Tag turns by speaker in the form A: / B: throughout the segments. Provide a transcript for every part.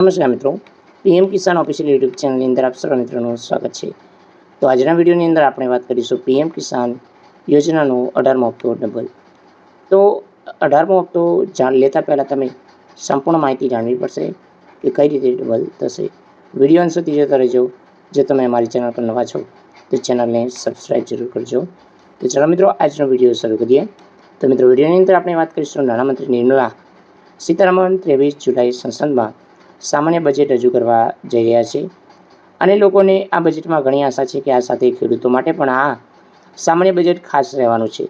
A: નમસ્કાર મિત્રો, પીએમ કિસાન official YouTube ચેનલની અંદર આપ સર્વ મિત્રોનું સ્વાગત છે। તો આજના વિડીયોની અંદર આપણે વાત કરીશું પીએમ કિસાન યોજનાનો 18મો હપ્તો ડબલ। તો 18મો હપ્તો લેતા પહેલાં તમે સંપૂર્ણ માહિતી જાણવી પડશે કે કઈ રીતે ડબલ થશે। વિડીયો અંત સુધી જોતા રહેજો। જો તમે અમારી ચેનલ પર નવા છો તો ચેનલને સબસ્ક્રાઈબ જરૂર કરજો। તો ચાલો મિત્રો, આજનો વિડીયો શરૂ કરીએ। તો મિત્રો, વિડીયોની અંદર આપણે વાત કરીશું નાણામંત્રી નિર્મલા સીતારામન 23 જુલાઈ સંસદમાં સામાન્ય બજેટ રજૂ કરવા જઈ રહ્યા છે અને લોકોને આ બજેટમાં ઘણી આશા છે કે આ સાથે ખેડૂતો માટે પણ આ સામાન્ય બજેટ ખાસ રહેવાનું છે।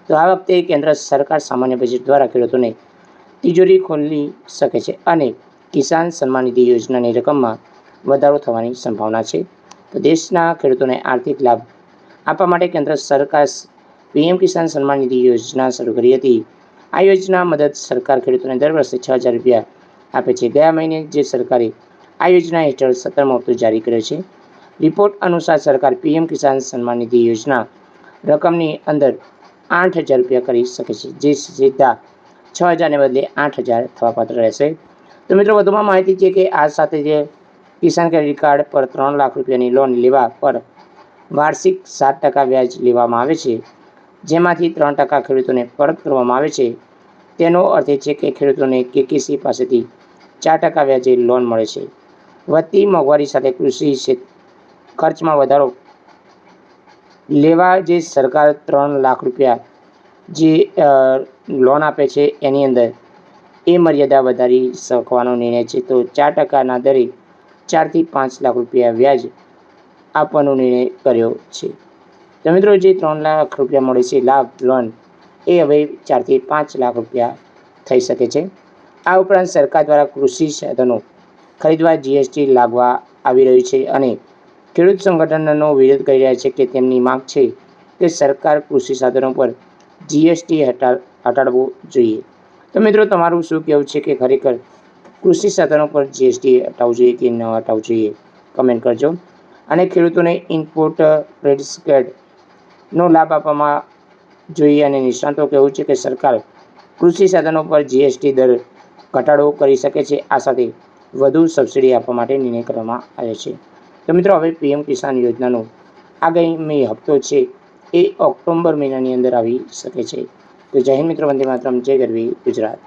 A: તો આ વખતે કેન્દ્ર સરકાર સામાન્ય બજેટ દ્વારા ખેડૂતોને તિજોરી ખોલી શકે છે અને કિસાન સન્માન નિધિ યોજનાની રકમમાં વધારો થવાની સંભાવના છે। તો દેશના ખેડૂતોને આર્થિક લાભ આપવા માટે કેન્દ્ર સરકાર પીએમ કિસાન સન્માન નિધિ યોજના શરૂ કરી હતી। આ યોજના મદદ સરકાર ખેડૂતોને દર વર્ષે 6,000 રૂપિયા આપે છે। ગયા મહિને જે સરકારે આ યોજના હેઠળ 17મો હપ્તો જારી કર્યો છે। રિપોર્ટ અનુસાર સરકાર પીએમ કિસાન સન્માન નિધિ યોજના રકમની અંદર 8,000 રૂપિયા કરી શકે છે, જે સીધા 6,000ને બદલે 8,000 થવાપાત્ર રહેશે। તો મિત્રો, વધુમાં માહિતી છે કે આ સાથે જે કિસાન ક્રેડિટ કાર્ડ પર 3 લાખ રૂપિયાની લોન લેવા પર વાર્ષિક 7% વ્યાજ લેવામાં આવે છે, જેમાંથી 3% ખેડૂતોને પરત કરવામાં આવે છે। તેનો અર્થ એ છે કે ખેડૂતોને કેકેસી પાસેથી 4% વ્યાજે લોન મળે છે। વધતી મોંઘવારી સાથે કૃષિ ખર્ચમાં વધારો લેવા જે સરકાર 3 લાખ રૂપિયા જે લોન આપે છે એની અંદર એ મર્યાદા વધારી શકવાનો નિર્ણય છે। તો 4%ના દરે 4 થી 5 લાખ રૂપિયા વ્યાજ આપવાનો નિર્ણય કર્યો છે। તો મિત્રો, જે 3 લાખ રૂપિયા મળે છે લાભ લોન, એ હવે 4 થી 5 લાખ રૂપિયા થઈ શકે છે। આ ઉપરાંત સરકાર દ્વારા કૃષિ સાધનો ખરીદવા જીએસટી લાગવા આવી રહ્યું છે અને ખેડૂત સંગઠનનો વિરોધ કરી રહ્યા છે કે તેમની માંગ છે કે સરકાર કૃષિ સાધનો પર જીએસટી હટાડવો જોઈએ। તો મિત્રો, તમારું શું કહેવું છે કે ખરેખર કૃષિ સાધનો પર જીએસટી હટાવવું જોઈએ કે ન હટાવવું જોઈએ? કમેન્ટ કરજો। અને ખેડૂતોને ઇનપુટ સબસિડીનો લાભ આપવામાં જોઈએ અને નિષ્ણાતો કહેવું છે કે સરકાર કૃષિ સાધનો પર જીએસટી દર ઘટાડો કરી શકે છે। આ સાથે વધુ સબસિડી આપવા માટે નિર્ણય કરવામાં આવ્યો છે। તો મિત્રો, હવે પીએમ કિસાન યોજનાનો આગામી હપ્તો છે એ ઓક્ટોબર મહિનાની અંદર આવી શકે છે। તો જય હિન્દ મિત્રો, વંદે માતરમ, જય ગરવી ગુજરાત।